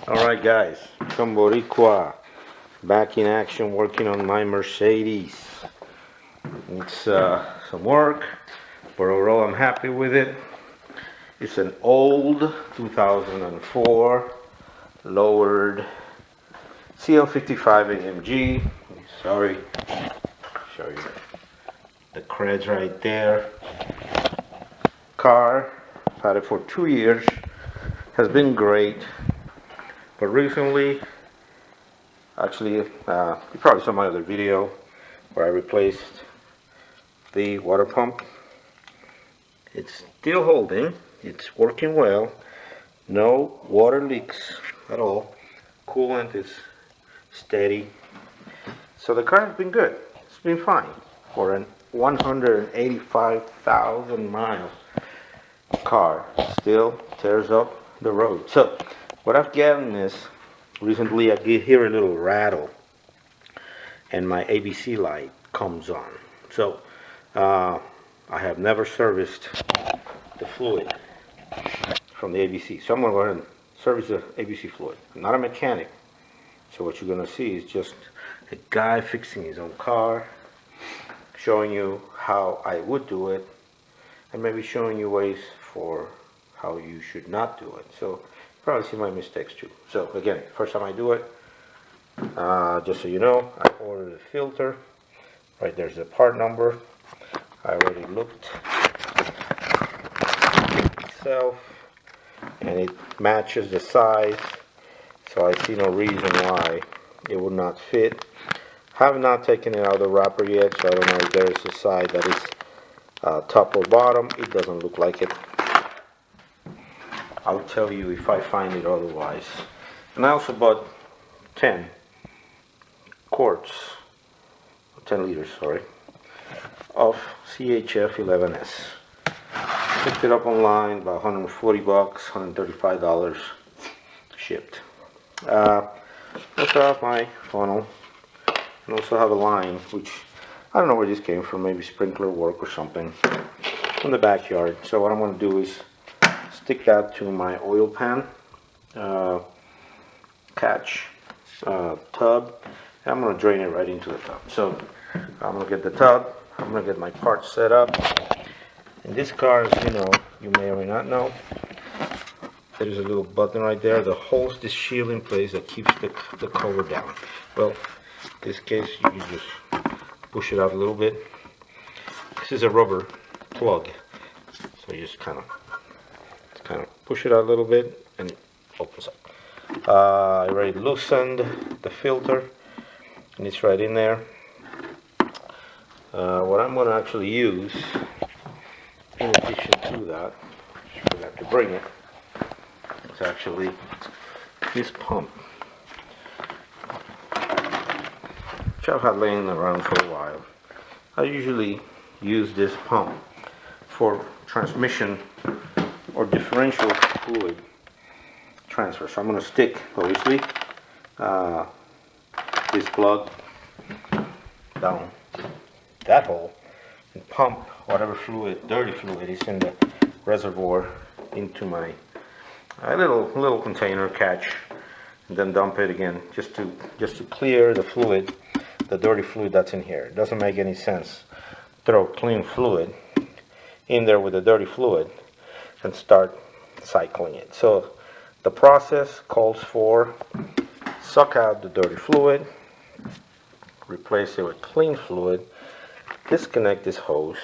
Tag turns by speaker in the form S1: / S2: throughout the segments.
S1: Alright guys, Chomboricua back in action working on my Mercedes. Needs some work, but overall I'm happy with it. It's an old 2004 lowered CL55 AMG. Sorry, show you the creds right there. Car, had it for 2 years, has been great. But recently, actually, you probably saw my other video where I replaced the water pump. It's still holding, it's working well, no water leaks at all, coolant is steady, so the car has been good, it's been fine for an 185,000 mile car. Still tears up the road. So what I've gotten is, recently I did hear a little rattle and my ABC light comes on. So I have never serviced the fluid from the ABC. So I'm going to go ahead and service the ABC fluid. I'm not a mechanic. So what you're going to see is just a guy fixing his own car, showing you how I would do it, and maybe showing you ways for how you should not do it. So probably see my mistakes too. So again, first time I do it, just so you know, I ordered a filter. Right there's the part number. I already looked itself, and it matches the size. So I see no reason why it would not fit. Have not taken it out of the wrapper yet, so I don't know if there is a side that is top or bottom. It doesn't look like it. I'll tell you if I find it otherwise. And I also bought 10 quarts, 10 liters, sorry, of CHF11S. Picked it up online, about 140 bucks, $135 shipped. Also have my funnel, and also have a line, which I don't know where this came from, maybe sprinkler work or something, from the backyard. So what I'm going to do is stick that to my oil pan catch tub, and I'm going to drain it right into the tub. So I'm going to get the tub, I'm going to get my parts set up. In this car, as you know, you may or may not know, there's a little button right there that holds this shield in place that keeps the cover down. Well, in this case, you can just push it out a little bit. This is a rubber plug, so you just kind of push it out a little bit and it opens up. I already loosened the filter and it's right in there. What I'm going to actually use, in addition to that, I forgot to bring it, it's actually this pump, which I've had laying around for a while. I usually use this pump for transmission or differential fluid transfer. So I'm going to stick, obviously, this plug down that hole and pump whatever fluid, dirty fluid, is in the reservoir into my little container catch, and then dump it again just to clear the fluid, the dirty fluid that's in here. It doesn't make any sense throw clean fluid in there with the dirty fluid and start cycling it. So the process calls for suck out the dirty fluid, replace it with clean fluid, disconnect this hose,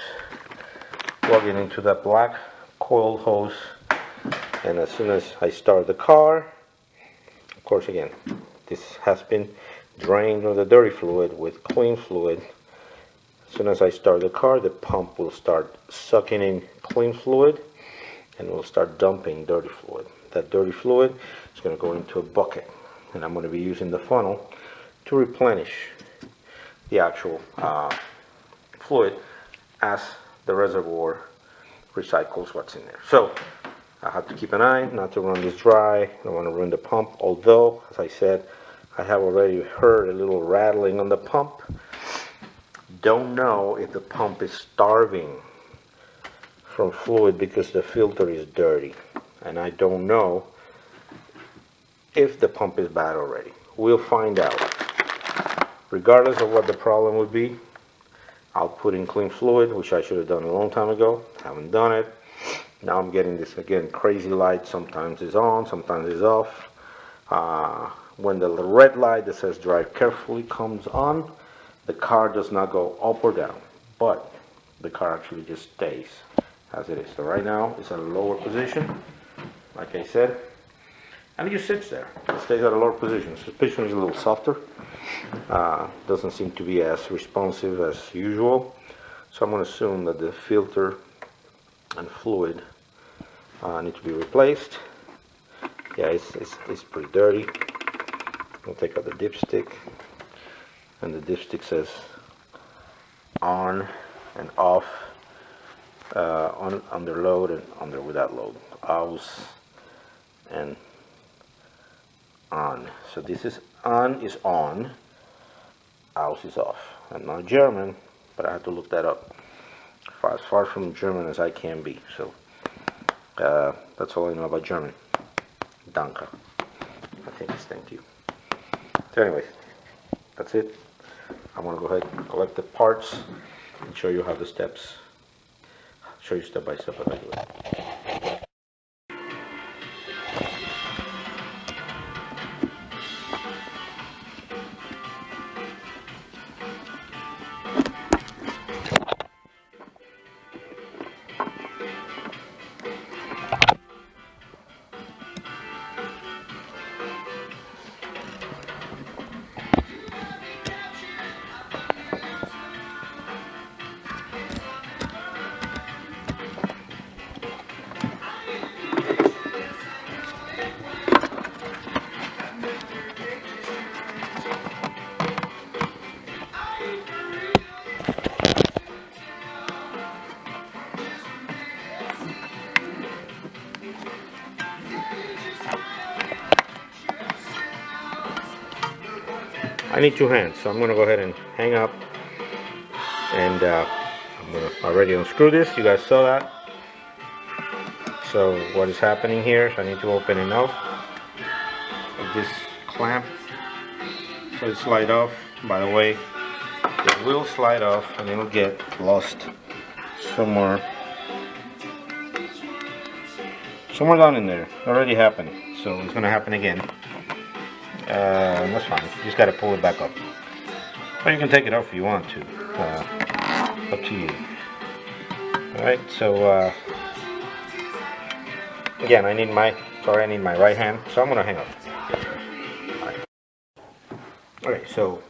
S1: plug it into that black coil hose, and as soon as I start the car, of course again, this has been drained of the dirty fluid with clean fluid. As soon as I start the car, the pump will start sucking in clean fluid and will start dumping dirty fluid. That dirty fluid is going to go into a bucket, and I'm going to be using the funnel to replenish the actual fluid as the reservoir recycles what's in there. So I have to keep an eye not to run this dry. I don't want to ruin the pump, although, as I said, I have already heard a little rattling on the pump. Don't know if the pump is starving from fluid because the filter is dirty, and I don't know if the pump is bad already. We'll find out. Regardless of what the problem would be, I'll put in clean fluid, which I should have done a long time ago. Haven't done it. Now I'm getting this again crazy light. Sometimes it's on, sometimes it's off. When the red light that says drive carefully comes on, the car does not go up or down, but the car actually just stays as it is. So right now it's at a lower position, like I said, and it just sits there. It stays at a lower position. Suspension is a little softer. Doesn't seem to be as responsive as usual. So I'm going to assume that the filter and fluid need to be replaced. Yeah, it's pretty dirty. I'll take out the dipstick, and the dipstick says on and off, on under load and under without load, aus and on. So this is on is on, aus is off. I'm not German, but I had to look that up. As far from German as I can be. So that's all I know about German. Danke. I think it's thank you. So anyways, that's it. I'm going to go ahead and collect the parts and show you how the steps, show you step by step how I do it. I need two hands, so I'm going to go ahead and hang up, and I'm going to already unscrew this. You guys saw that. So what is happening here is I need to open enough of this clamp so it slide off. By the way, it will slide off and it'll get lost somewhere down in there. It already happened, so it's going to happen again. That's fine. You just got to pull it back up. Or you can take it off if you want to. Up to you. Alright, so again, I need my right hand, so I'm going to hang up. Alright, so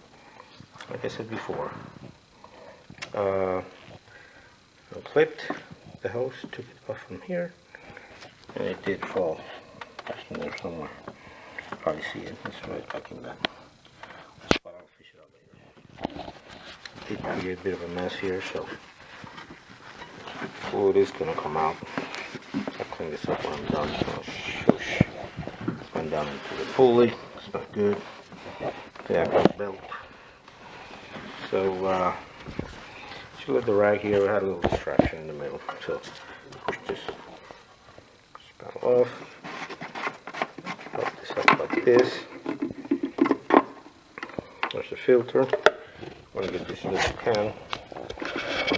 S1: like I said before, I clipped the hose, took it off from here, and it did fall back in there somewhere. Probably see it. It's right back in that spot. I'll fish it out later. Did create a bit of a mess here, so fluid is gonna come out. I'll clean this up when I'm done. So shush. Went down into the pulley. It's not good. Yeah, I got belt. So should let the rag here. I had a little distraction in the middle, so push this panel off. Pop this up like this. There's the filter. I'm going to get this little can.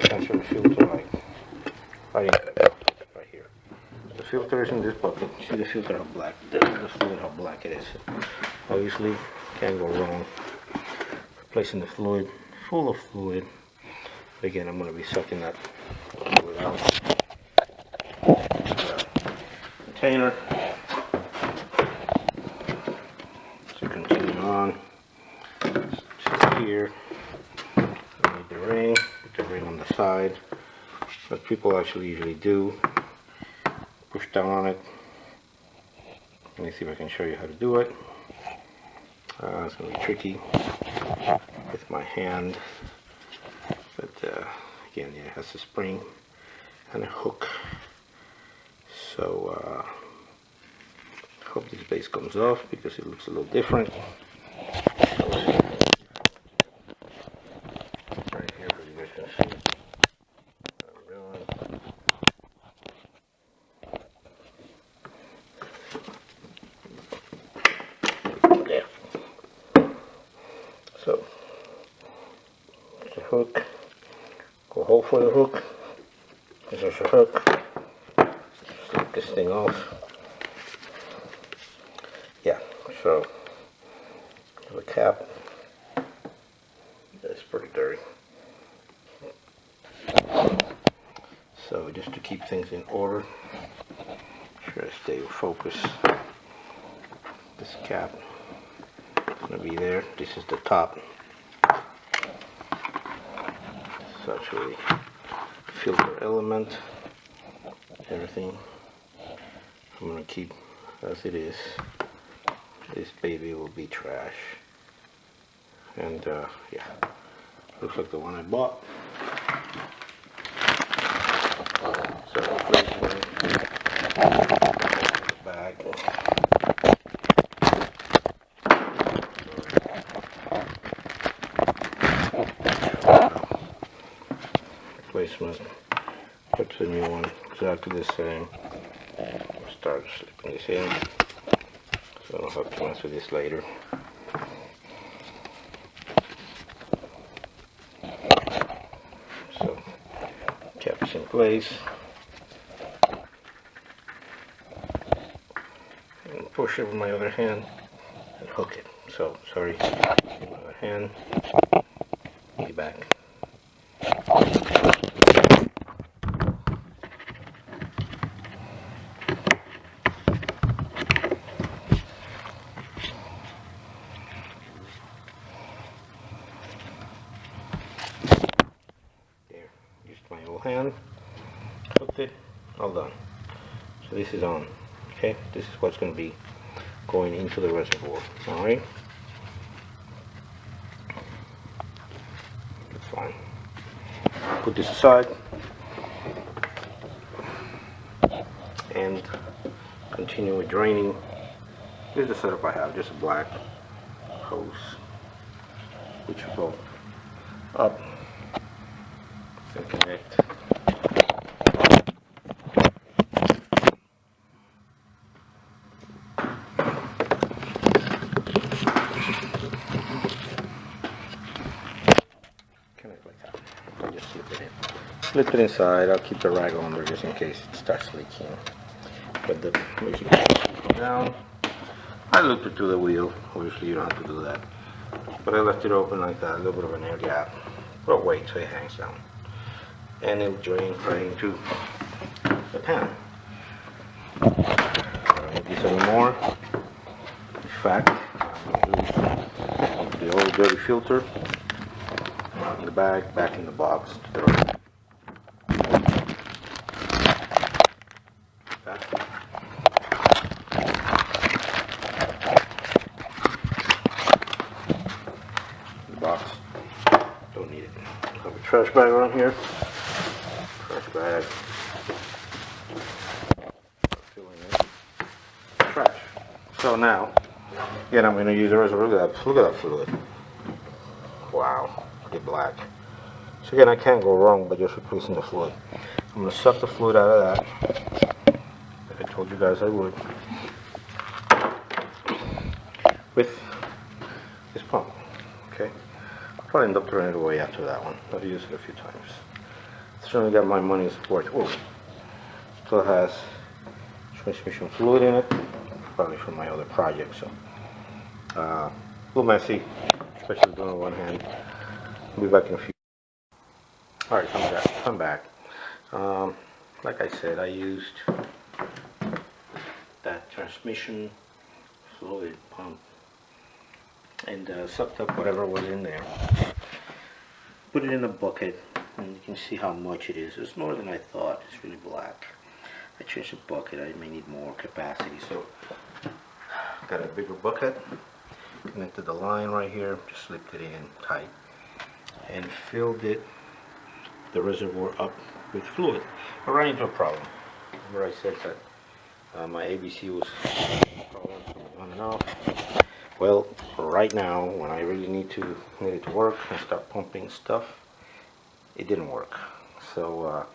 S1: Transfer the filter like right here. The filter is in this bucket. See the filter how black, the fluid how black it is. Obviously, can't go wrong. Placing the fluid full of fluid. Again, I'm going to be sucking that fluid out. Container. On here, I need the ring, put the ring on the side, but people actually usually do. Push down on it. Let me see if I can show you how to do it. It's going to be tricky with my hand, but again, yeah, it has a spring and a hook. So I hope this base comes off because it looks a little different. Right here, so you guys can see what I'm doing. Go hole for the hook. There's your hook. Slip this thing off. Yeah, so the cap is pretty dirty. So just to keep things in order, try to stay focused. This cap is going to be there. This is the top. So actually filter element, everything I'm going to keep as it is. This baby will be trash. And yeah, looks like the one I bought. So bag. Replacement. Put the new one exactly the same. Start slipping this in, so I don't have to mess with this later. So cap is in place. And push it with my other hand and hook it. So sorry, my other hand. Be back. There, used my old hand, hooked it, all done. So this is on. Okay, this is what's going to be going into the reservoir. All right. That's fine. Put this aside and continue with draining. This is the setup I have, just a black hose which will go up and connect. Connect like that. I'll just slip it in. Slip it inside. I'll keep the rag on there just in case it starts leaking. But the making it down. I looped it to the wheel. Obviously you don't have to do that. But I left it open like that, a little bit of an air gap. But wait till it hangs down. And it'll drain right into the pan. I don't need this anymore. In fact, I'm going to use the old dirty filter in the bag, back in the box to throw it. Box. Don't need it. I have a trash bag around here. Trash bag. Filling it. Trash. So now, again, I'm going to use the reservoir. Look at that fluid. Wow. Get black. So again, I can't go wrong by just replacing the fluid. I'm going to suck the fluid out of that. Like I told you guys I would. With this pump. Okay. Probably end up throwing it away after that one. I've used it a few times. Certainly got my money's worth. Oh, still has transmission fluid in it, probably from my other project. So a little messy, especially doing it one hand. I'll be back in a few. All right, I'm back. Like I said, I used that transmission fluid pump and sucked up whatever was in there. Put it in a bucket, and you can see how much it is. It's more than I thought. It's really black. I changed the bucket. I may need more capacity, so got a bigger bucket. Connected the line right here. Just slipped it in tight and filled it, the reservoir, up with fluid. I ran into a problem. Remember I said that my ABC was on and off. Well, right now, when I really need it to work and start pumping stuff, it didn't work. So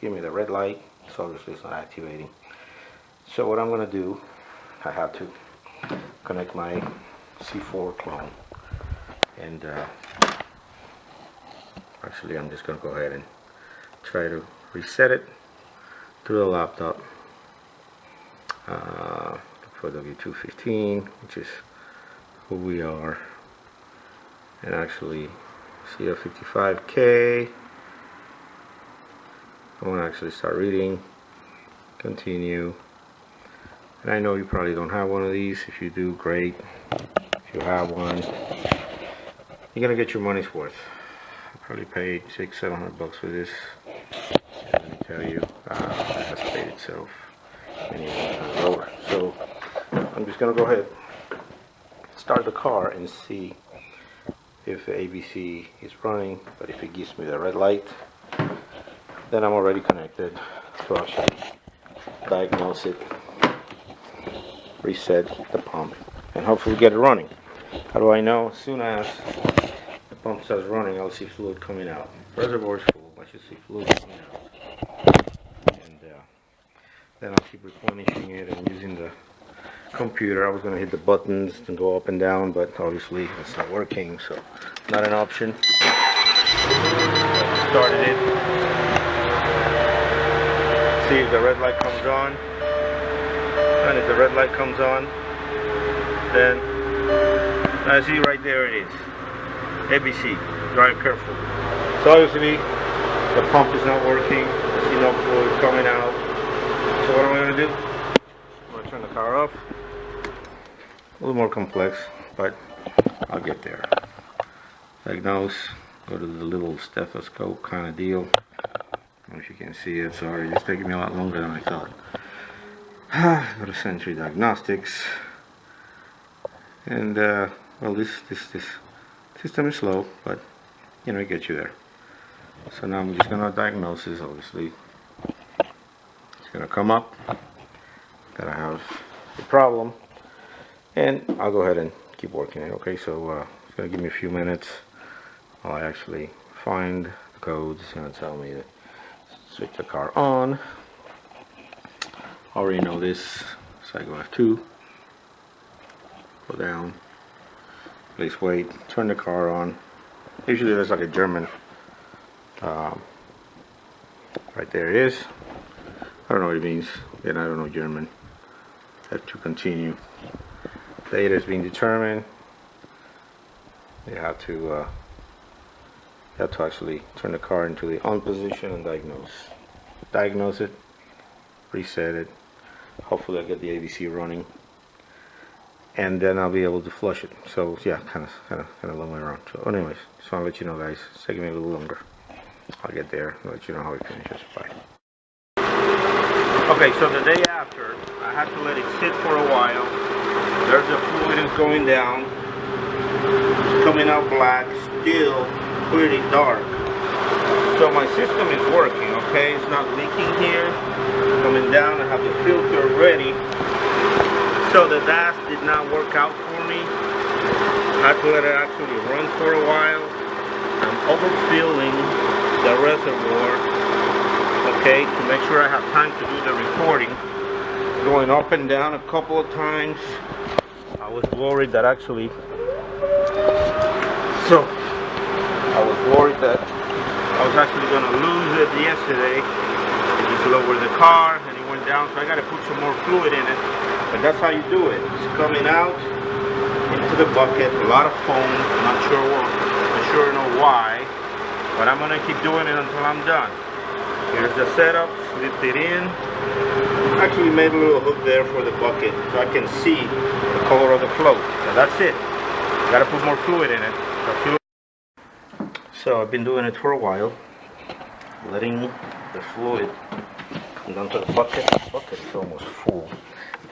S1: give me the red light, so obviously it's not activating. So what I'm going to do, I have to connect my C4 clone, and actually I'm just going to go ahead and try to reset it through the laptop. For W215, which is who we are, and actually CL55K. I want to actually start reading. Continue. And I know you probably don't have one of these. If you do, great. If you have one, you're gonna get your money's worth. I probably paid $600-700 for this. Let me tell you, it has paid itself many times over. So I'm just gonna go ahead, start the car, and see if the ABC is running. But if it gives me the red light, then I'm already connected to actually diagnose it, reset the pump, and hopefully get it running. How do I know? As soon as the pump starts running, I'll see fluid coming out. Reservoir is full, I should see fluid coming out. And then I'll keep replenishing it and using the computer. I was going to hit the buttons and go up and down, but obviously it's not working, so not an option. Started it. See if the red light comes on, and if the red light comes on, then I see right there it is, ABC, drive careful. So obviously the pump is not working, I see no fluid coming out. So what am I going to do? I'm going to turn the car off. A little more complex, but I'll get there. Diagnose, go to the little stethoscope kind of deal. I don't know if you can see it, sorry, it's taking me a lot longer than I thought. Go to Century Diagnostics. And, well, this system is slow, but, you know, it gets you there. So now I'm just going to diagnose this, obviously. It's going to come up. Gotta have the problem. And I'll go ahead and keep working it. Okay, so it's going to give me a few minutes while I actually find the codes. It's going to tell me to switch the car on. Already know this. Cycle F2. Go down. Place wait. Turn the car on. Usually there's like a German. Right there it is. I don't know what it means. Again, I don't know German. Have to continue. Data is being determined. You have to actually turn the car into the on position and diagnose it, reset it. Hopefully I get the ABC running, and then I'll be able to flush it. So yeah, kind of long way around. So anyways, just want to let you know, guys, it's taking me a little longer. I'll get there and let you know how it finishes. Bye. Okay, so the day after, I had to let it sit for a while. There's the fluid is going down. It's coming out black, still pretty dark. So my system is working, okay? It's not leaking here. Coming down, I have the filter ready. So the DAS did not work out for me. I had to let it actually run for a while. I'm overfilling the reservoir, okay, to make sure I have time to do the recording. Going up and down a couple of times. I was worried that actually, I was worried that I was actually going to lose it yesterday. I just lowered the car and it went down, so I got to put some more fluid in it. But that's how you do it. It's coming out into the bucket, a lot of foam. I'm not sure why, but I'm going to keep doing it until I'm done. Here's the setup, slipped it in. Actually made a little hook there for the bucket so I can see the color of the float. So that's it. Got to put more fluid in it. So I've been doing it for a while, letting the fluid come down to the bucket. The bucket is almost full.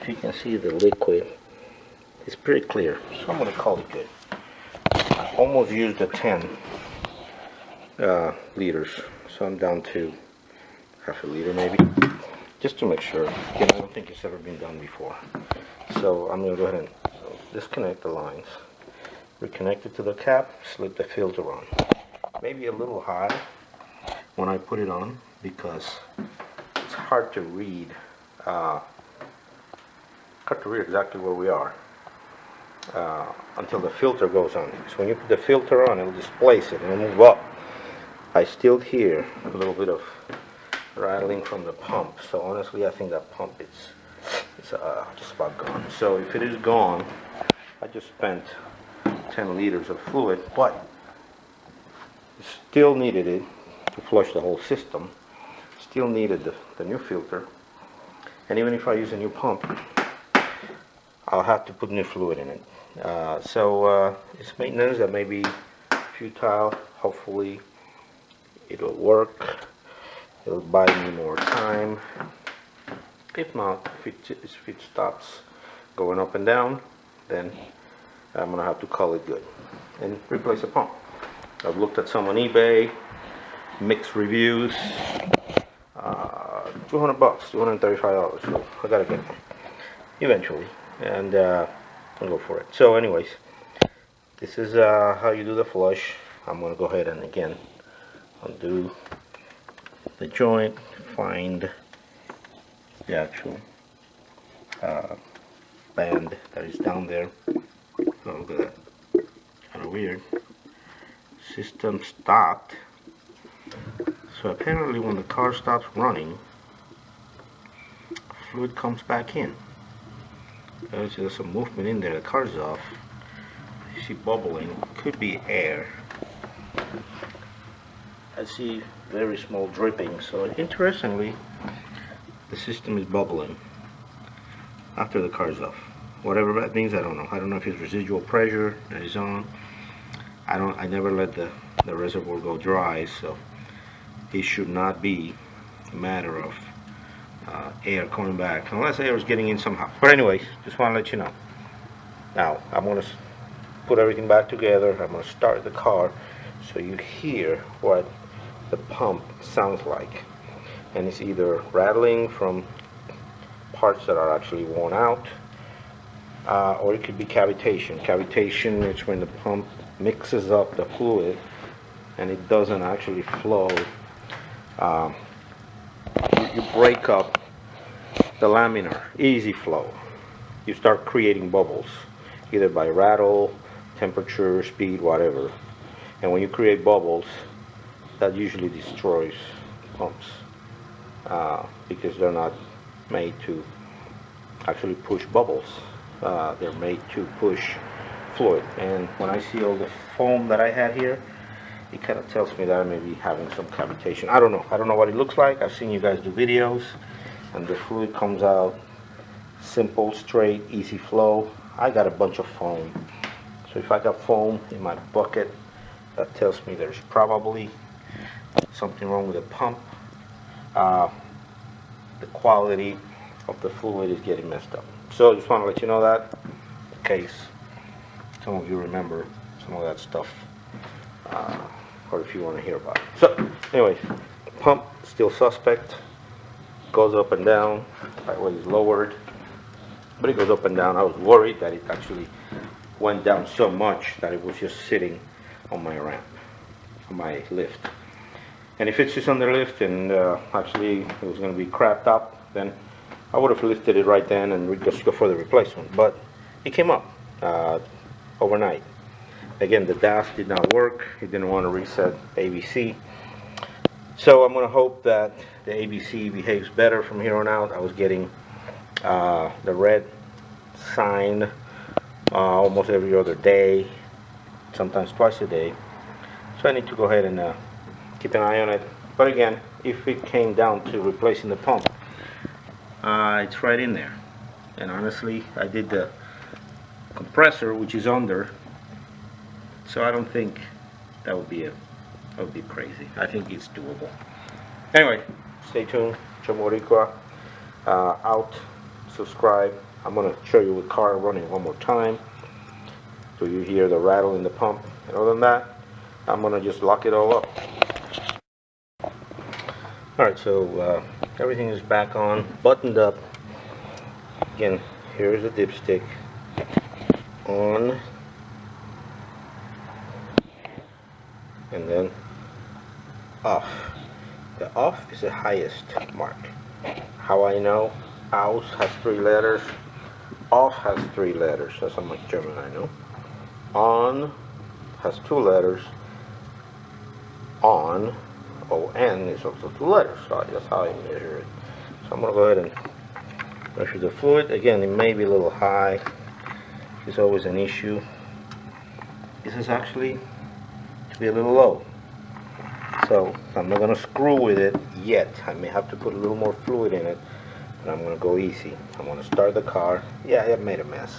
S1: If you can see the liquid, it's pretty clear. So I'm going to call it good. I almost used the 10 liters, so I'm down to half a liter maybe, just to make sure. Again, I don't think it's ever been done before. So I'm going to go ahead and disconnect the lines, reconnect it to the cap, slip the filter on. Maybe a little high when I put it on because it's hard to read exactly where we are until the filter goes on. So when you put the filter on, it'll displace it and it'll move up. I still hear a little bit of rattling from the pump. So honestly, I think that pump is just about gone. So if it is gone, I just spent 10 liters of fluid, but still needed it to flush the whole system. Still needed the new filter. And even if I use a new pump, I'll have to put new fluid in it. So it's maintenance that may be futile. Hopefully it'll work. It'll buy me more time. If not, if it stops going up and down, then I'm gonna have to call it good and replace the pump. I've looked at some on eBay, mixed reviews, $200, $235. So I gotta get one eventually, and I'll go for it. So anyways, this is how you do the flush. I'm gonna go ahead and again undo the joint, find the actual band that is down there. Oh, look at that, kind of weird. System stopped. So apparently when the car stops running, fluid comes back in. There's some movement in there. The car's off. You see bubbling. Could be air. I see very small dripping. So interestingly, the system is bubbling after the car's off. Whatever that means, I don't know. I don't know if it's residual pressure that is on. I never let the reservoir go dry, so it should not be a matter of air coming back, unless air is getting in somehow. But anyways, just want to let you know. Now I'm going to put everything back together. I'm going to start the car so you hear what the pump sounds like, and it's either rattling from parts that are actually worn out, or it could be cavitation. Cavitation is when the pump mixes up the fluid and it doesn't actually flow. You break up the laminar, easy flow. You start creating bubbles, either by rattle, temperature, speed, whatever. And when you create bubbles, that usually destroys pumps, because they're not made to actually push bubbles. They're made to push fluid. And when I see all the foam that I had here, it kind of tells me that I may be having some cavitation. I don't know what it looks like. I've seen you guys do videos and the fluid comes out simple, straight, easy flow. I got a bunch of foam. So if I got foam in my bucket, that tells me there's probably something wrong with the pump. The quality of the fluid is getting messed up. So I just want to let you know that, in case some of you remember some of that stuff, or if you want to hear about it. So anyways, pump still suspect, goes up and down. That way it's lowered, but it goes up and down. I was worried that it actually went down so much that it was just sitting on my ramp, on my lift. And if it's just on the lift and actually it was going to be crapped up, then I would have lifted it right then and just go for the replacement. But it came up overnight. Again, the DAS did not work. It didn't want to reset ABC. So I'm going to hope that the ABC behaves better from here on out. I was getting the red sign almost every other day, sometimes twice a day. So I need to go ahead and keep an eye on it. But again, if it came down to replacing the pump, it's right in there. And honestly, I did the compressor, which is under, so I don't think that would be crazy. I think it's doable. Anyway, stay tuned. Chomboricua out. Subscribe. I'm gonna show you the car running one more time so you hear the rattle in the pump. And other than that, I'm gonna just lock it all up. Alright, so everything is back on, buttoned up. Again, here's the dipstick on, and then off. The off is the highest mark. How I know? Aus has 3 letters, off has 3 letters. That's how much German I know. On has 2 letters, on O-N is also 2 letters, so that's how I measure it. So I'm going to go ahead and measure the fluid. Again, it may be a little high. It's always an issue. This is actually to be a little low. So I'm not going to screw with it yet. I may have to put a little more fluid in it, but I'm going to go easy. I'm going to start the car. Yeah, I made a mess.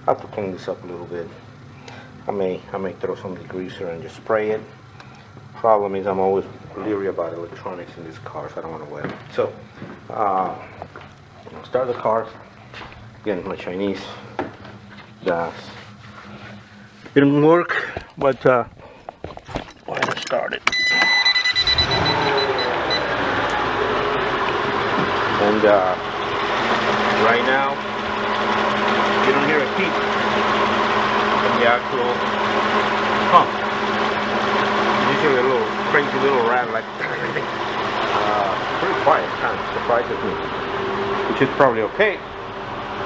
S1: I have to clean this up a little bit. I may throw some degreaser and just spray it. Problem is I'm always leery about electronics in this car, so I don't want to wet it. So I'll start the car. Again, my Chinese gas didn't work, but go ahead and start it. And right now you don't hear a peep from the actual pump. It's usually a little crazy little rattle, like pretty quiet, kind of surprises me, which is probably okay.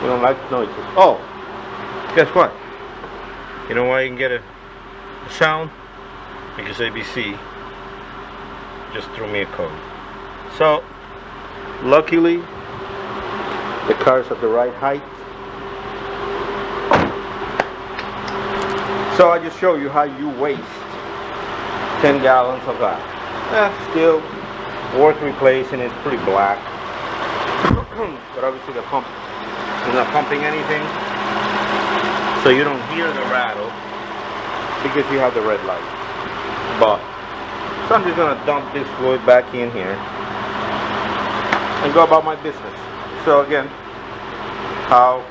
S1: We don't like noises. Oh, guess what? You know why you can get a sound? Because ABC just threw me a code. So luckily the car is at the right height. So I just show you how you waste 10 gallons of that. Still worth replacing. It's pretty black. But obviously the pump is not pumping anything, so you don't hear the rattle because you have the red light. But so I'm just going to dump this fluid back in here and go about my business. So again, how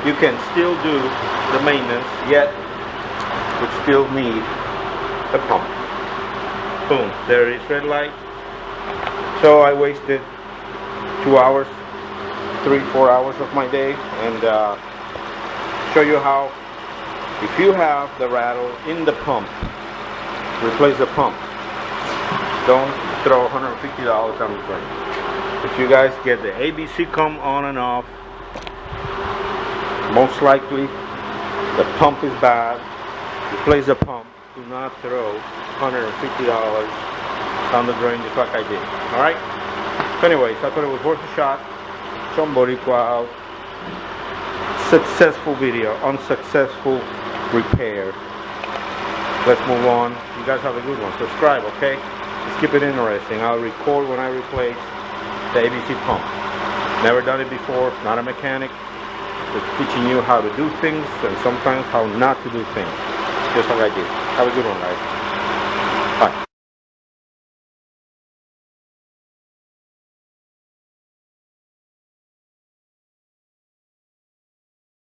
S1: you can still do the maintenance yet but still need the pump. Boom, there is red light. So I wasted 2 hours, 3-4 hours of my day, and show you how, if you have the rattle in the pump, replace the pump. Don't throw $150 on the drain. If you guys get the ABC come on and off, most likely the pump is bad. Replace the pump. Do not throw $150 down the drain just like I did. Alright? So anyways, I thought it was worth a shot. Chomboricua out. Successful video. Unsuccessful repair. Let's move on. You guys have a good one. Subscribe, okay? Let's keep it interesting. I'll record when I replace the ABC pump. Never done it before. Not a mechanic. Just teaching you how to do things and sometimes how not to do things. Just like I did. Have a good one, guys. Bye.